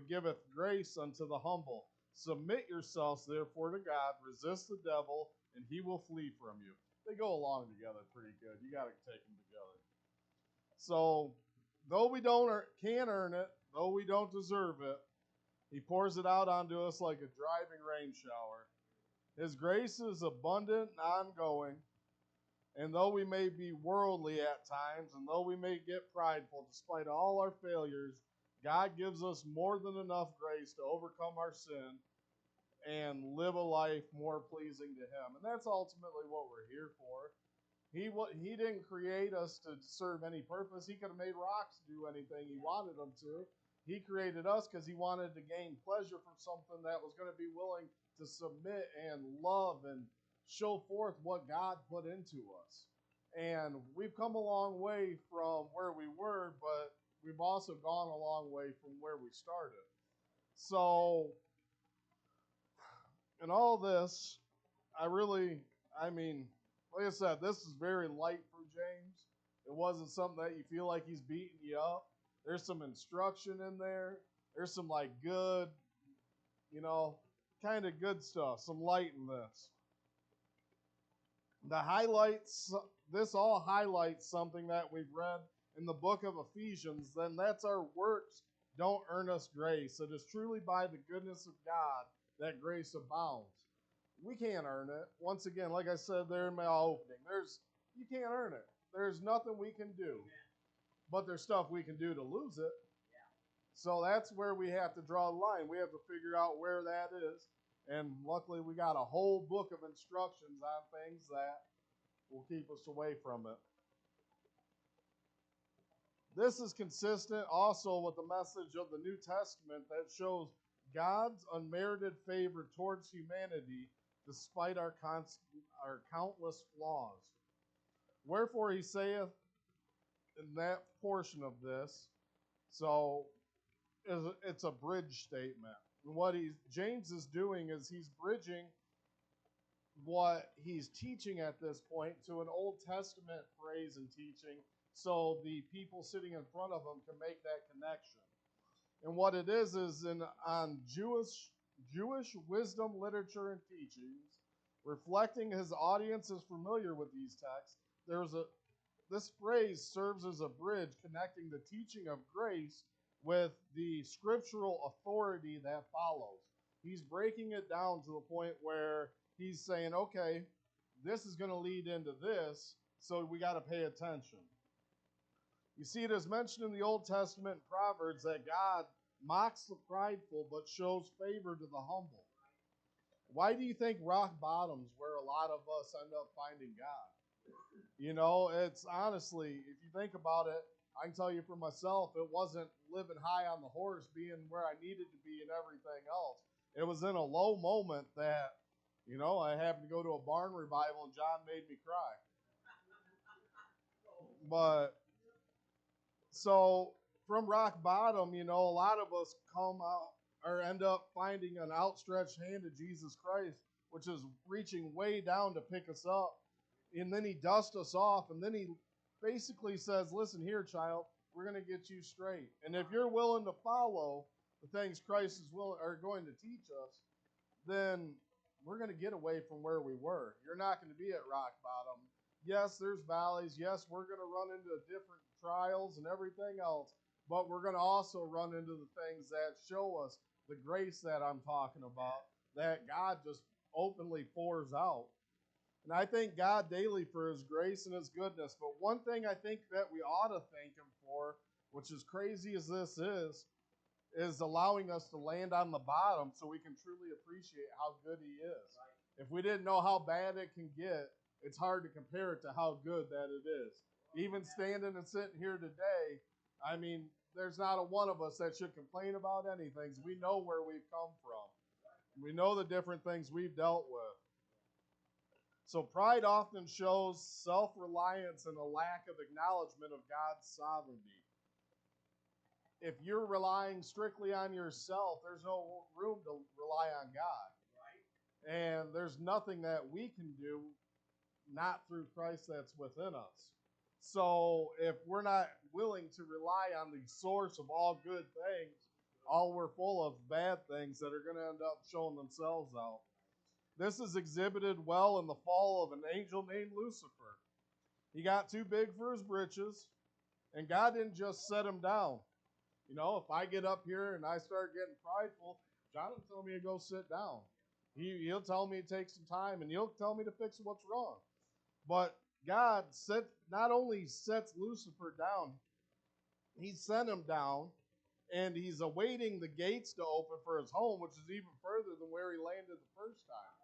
but giveth grace unto the humble. Submit yourselves, therefore, to God. Resist the devil, and he will flee from you. They go along together pretty good. You got to take them together. So, though we can't earn it, though we don't deserve it, he pours it out onto us like a driving rain shower. His grace is abundant and ongoing. And though we may be worldly at times, and though we may get prideful despite all our failures, God gives us more than enough grace to overcome our sin and live a life more pleasing to Him. And that's ultimately what we're here for. He didn't create us to serve any purpose. He could have made rocks do anything He wanted them to. He created us because He wanted to gain pleasure from something that was going to be willing to submit and love and show forth what God put into us. And we've come a long way from where we were, but we've also gone a long way from where we started. So, in all this, like I said, this is very light for James. It wasn't something that you feel like he's beating you up. There's some instruction in there. There's some good, kind of good stuff, some light in this. This all highlights something that we've read in the book of Ephesians. Then that's our works don't earn us grace. It is truly by the goodness of God that grace abounds. We can't earn it. Once again, like I said there in my opening, you can't earn it. There's nothing we can do. But there's stuff we can do to lose it. So that's where we have to draw the line. We have to figure out where that is. And luckily, we got a whole book of instructions on things that will keep us away from it. This is consistent also with the message of the New Testament that shows God's unmerited favor towards humanity despite our countless flaws. Wherefore he saith in that portion of this, so it's a bridge statement. And what James is doing is he's bridging what he's teaching at this point to an Old Testament phrase and teaching so the people sitting in front of him can make that connection. And what it is on Jewish wisdom, literature, and teachings, reflecting his audience is familiar with these texts, this phrase serves as a bridge connecting the teaching of grace with the scriptural authority that follows. He's breaking it down to the point where he's saying, okay, this is going to lead into this, so we got to pay attention. You see, it is mentioned in the Old Testament in Proverbs that God mocks the prideful but shows favor to the humble. Why do you think rock bottom's where a lot of us end up finding God? It's honestly, if you think about it, I can tell you for myself, it wasn't living high on the horse, being where I needed to be and everything else. It was in a low moment that, I happened to go to a barn revival and John made me cry. But, so, from rock bottom, a lot of us come out or end up finding an outstretched hand of Jesus Christ, which is reaching way down to pick us up. And then he dusts us off, and then he basically says, listen here, child, we're going to get you straight. And if you're willing to follow the things Christ are going to teach us, then we're going to get away from where we were. You're not going to be at rock bottom. Yes, there's valleys. Yes, we're going to run into different trials and everything else, but we're going to also run into the things that show us the grace that I'm talking about, that God just openly pours out. And I thank God daily for his grace and his goodness. But one thing I think that we ought to thank him for, which as crazy as this is allowing us to land on the bottom so we can truly appreciate how good he is. If we didn't know how bad it can get, it's hard to compare it to how good that it is. Even standing and sitting here today, there's not a one of us that should complain about anything. We know where we've come from. We know the different things we've dealt with. So pride often shows self-reliance and a lack of acknowledgement of God's sovereignty. If you're relying strictly on yourself, there's no room to rely on God. Right. And there's nothing that we can do not through Christ that's within us. So if we're not willing to rely on the source of all good things, all we're full of bad things that are going to end up showing themselves out. This is exhibited well in the fall of an angel named Lucifer. He got too big for his britches, and God didn't just set him down. You know, if I get up here and I start getting prideful, John will tell me to go sit down. He'll tell me to take some time, and he'll tell me to fix what's wrong. But God not only sets Lucifer down, he sent him down, and he's awaiting the gates to open for his home, which is even further than where he landed the first time.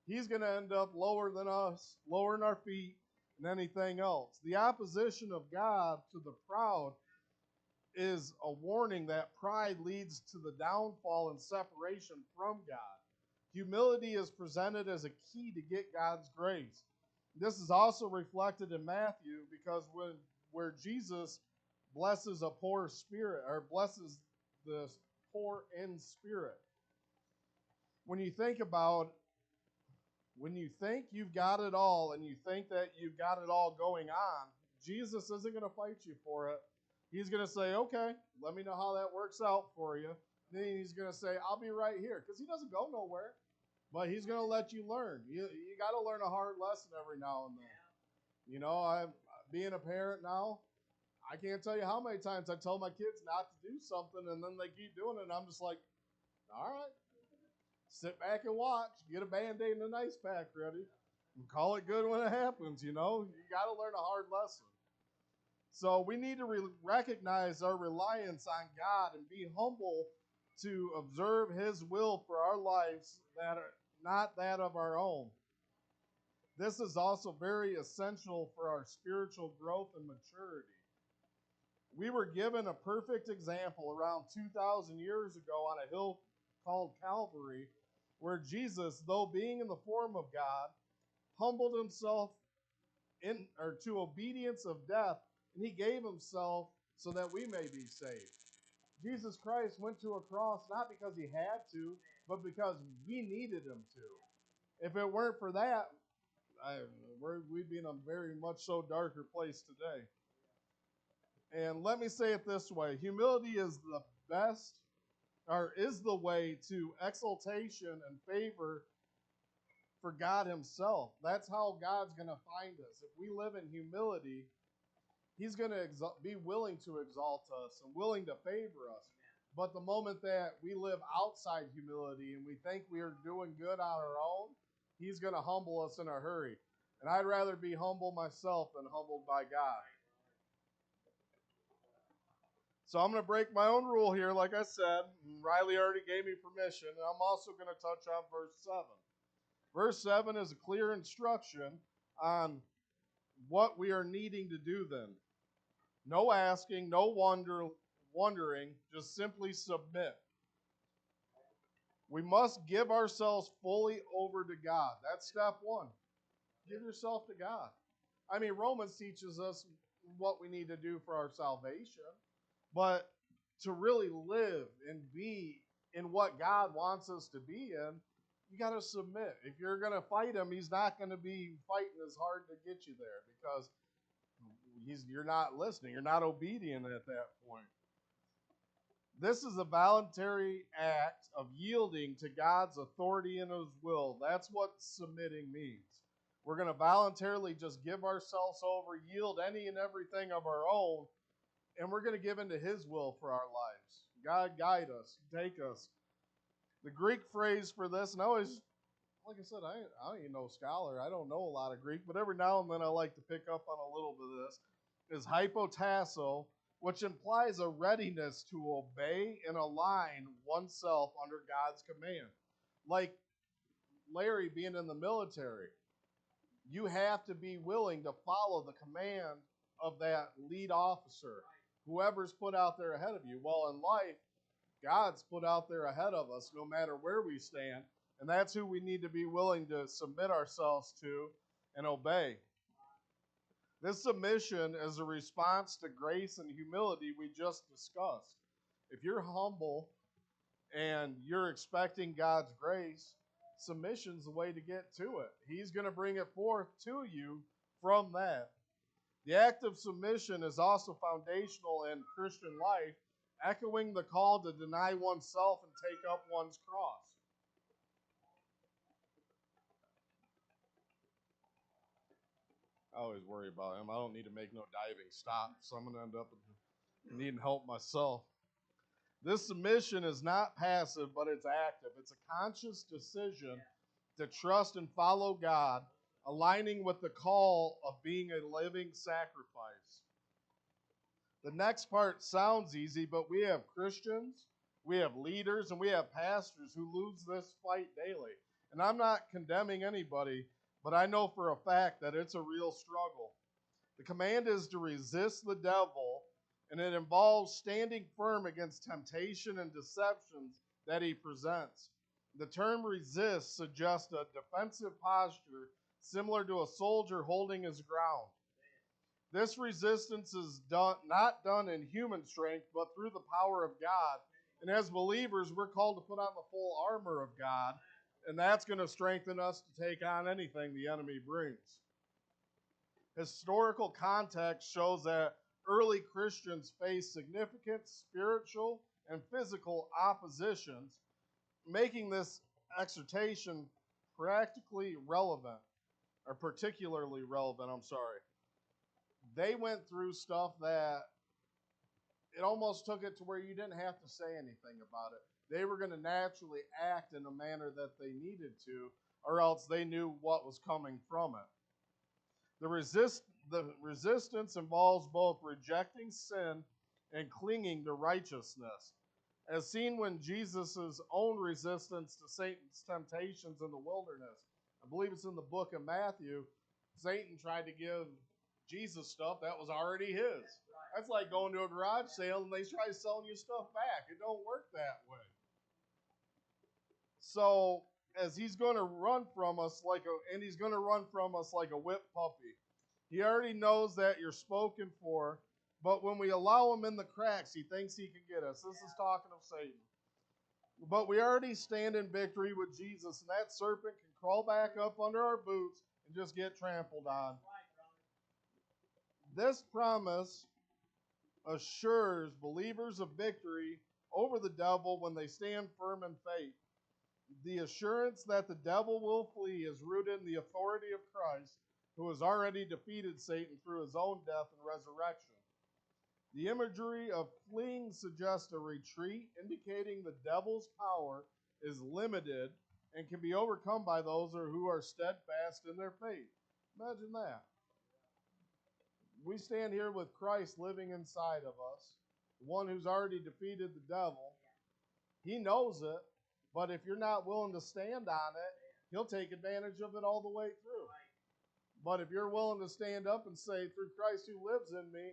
He's going to end up lower than us, lower than our feet, than anything else. The opposition of God to the proud is a warning that pride leads to the downfall and separation from God. Humility is presented as a key to get God's grace. This is also reflected in Matthew because where Jesus blesses a poor spirit, or blesses the poor in spirit. When you think you've got it all and you think that you've got it all going on, Jesus isn't going to fight you for it. He's going to say, okay, let me know how that works out for you. Then he's going to say, I'll be right here. Because he doesn't go nowhere. But he's going to let you learn. You got to learn a hard lesson every now and then. You know, I'm being a parent now. I can't tell you how many times I tell my kids not to do something, and then they keep doing it, and I'm just like, all right. Sit back and watch. Get a Band-Aid and an ice pack ready. And call it good when it happens, you know. You got to learn a hard lesson. So we need to recognize our reliance on God and be humble to observe his will for our lives that are not that of our own. This is also very essential for our spiritual growth and maturity. We were given a perfect example around 2,000 years ago on a hill called Calvary, where Jesus, though being in the form of God, humbled himself to obedience of death, and he gave himself so that we may be saved. Jesus Christ went to a cross not because he had to, but because we needed him to. If it weren't for that, we'd be in a very much so darker place today. And let me say it this way: humility is the best, or is the way to exaltation and favor for God himself. That's how God's going to find us. If we live in humility, he's going to be willing to exalt us and willing to favor us. But the moment that we live outside humility and we think we are doing good on our own, he's going to humble us in a hurry. And I'd rather be humble myself than humbled by God. So I'm going to break my own rule here, like I said. Riley already gave me permission. And I'm also going to touch on verse 7. Verse 7 is a clear instruction on what we are needing to do then. No asking, no wondering, just simply submit. We must give ourselves fully over to God. That's step one. Give yourself to God. I mean, Romans teaches us what we need to do for our salvation, but to really live and be in what God wants us to be in, you got to submit. If you're going to fight him, he's not going to be fighting as hard to get you there because you're not listening. You're not obedient at that point. This is a voluntary act of yielding to God's authority and his will. That's what submitting means. We're going to voluntarily just give ourselves over, yield any and everything of our own, and we're going to give into his will for our lives. God guide us, take us. The Greek phrase for this, and I always, like I said, I ain't no scholar. I don't know a lot of Greek, but every now and then I like to pick up on a little bit of this, is hypotasso, which implies a readiness to obey and align oneself under God's command. Like Larry being in the military, you have to be willing to follow the command of that lead officer, whoever's put out there ahead of you. Well, in life, God's put out there ahead of us no matter where we stand, and that's who we need to be willing to submit ourselves to and obey. This submission is a response to grace and humility we just discussed. If you're humble and you're expecting God's grace, submission's the way to get to it. He's going to bring it forth to you from that. The act of submission is also foundational in Christian life echoing the call to deny oneself and take up one's cross. I always worry about him. I don't need to make no diving stops, so I'm going to end up needing help myself. This submission is not passive, but it's active. It's a conscious decision to trust and follow God, aligning with the call of being a living sacrifice. The next part sounds easy, but we have Christians, we have leaders, and we have pastors who lose this fight daily. And I'm not condemning anybody, but I know for a fact that it's a real struggle. The command is to resist the devil, and it involves standing firm against temptation and deceptions that he presents. The term resist suggests a defensive posture similar to a soldier holding his ground. This resistance is not done in human strength, but through the power of God. And as believers, we're called to put on the full armor of God, and that's going to strengthen us to take on anything the enemy brings. Historical context shows that early Christians faced significant spiritual and physical oppositions, making this exhortation particularly relevant. They went through stuff that it almost took it to where you didn't have to say anything about it. They were going to naturally act in a manner that they needed to, or else they knew what was coming from it. The resistance involves both rejecting sin and clinging to righteousness, as seen when Jesus' own resistance to Satan's temptations in the wilderness. I believe it's in the book of Matthew. Satan tried to give Jesus stuff that was already his. That's like going to a garage sale and they try selling you stuff back. It don't work that way. So, as he's going to run from us like a whipped puppy. He already knows that you're spoken for, but when we allow him in the cracks, he thinks he can get us. This is talking of Satan. But we already stand in victory with Jesus, and that serpent can crawl back up under our boots and just get trampled on. This promise assures believers of victory over the devil when they stand firm in faith. The assurance that the devil will flee is rooted in the authority of Christ, who has already defeated Satan through his own death and resurrection. The imagery of fleeing suggests a retreat, indicating the devil's power is limited and can be overcome by those who are steadfast in their faith. Imagine that. We stand here with Christ living inside of us, the one who's already defeated the devil. He knows it, but if you're not willing to stand on it, he'll take advantage of it all the way through. But if you're willing to stand up and say, through Christ who lives in me,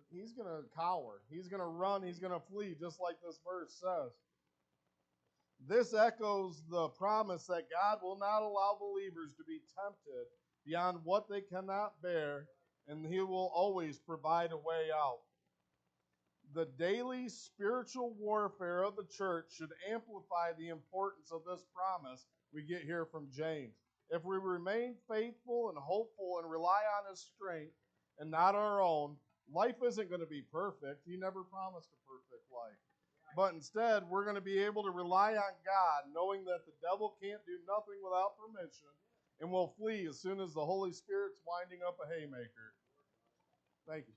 he's going to cower. He's going to run. He's going to flee, just like this verse says. This echoes the promise that God will not allow believers to be tempted beyond what they cannot bear, and he will always provide a way out. The daily spiritual warfare of the church should amplify the importance of this promise we get here from James. If we remain faithful and hopeful and rely on his strength and not our own, life isn't going to be perfect. He never promised a perfect life. But instead, we're going to be able to rely on God, knowing that the devil can't do nothing without permission and will flee as soon as the Holy Spirit's winding up a haymaker. Thank you.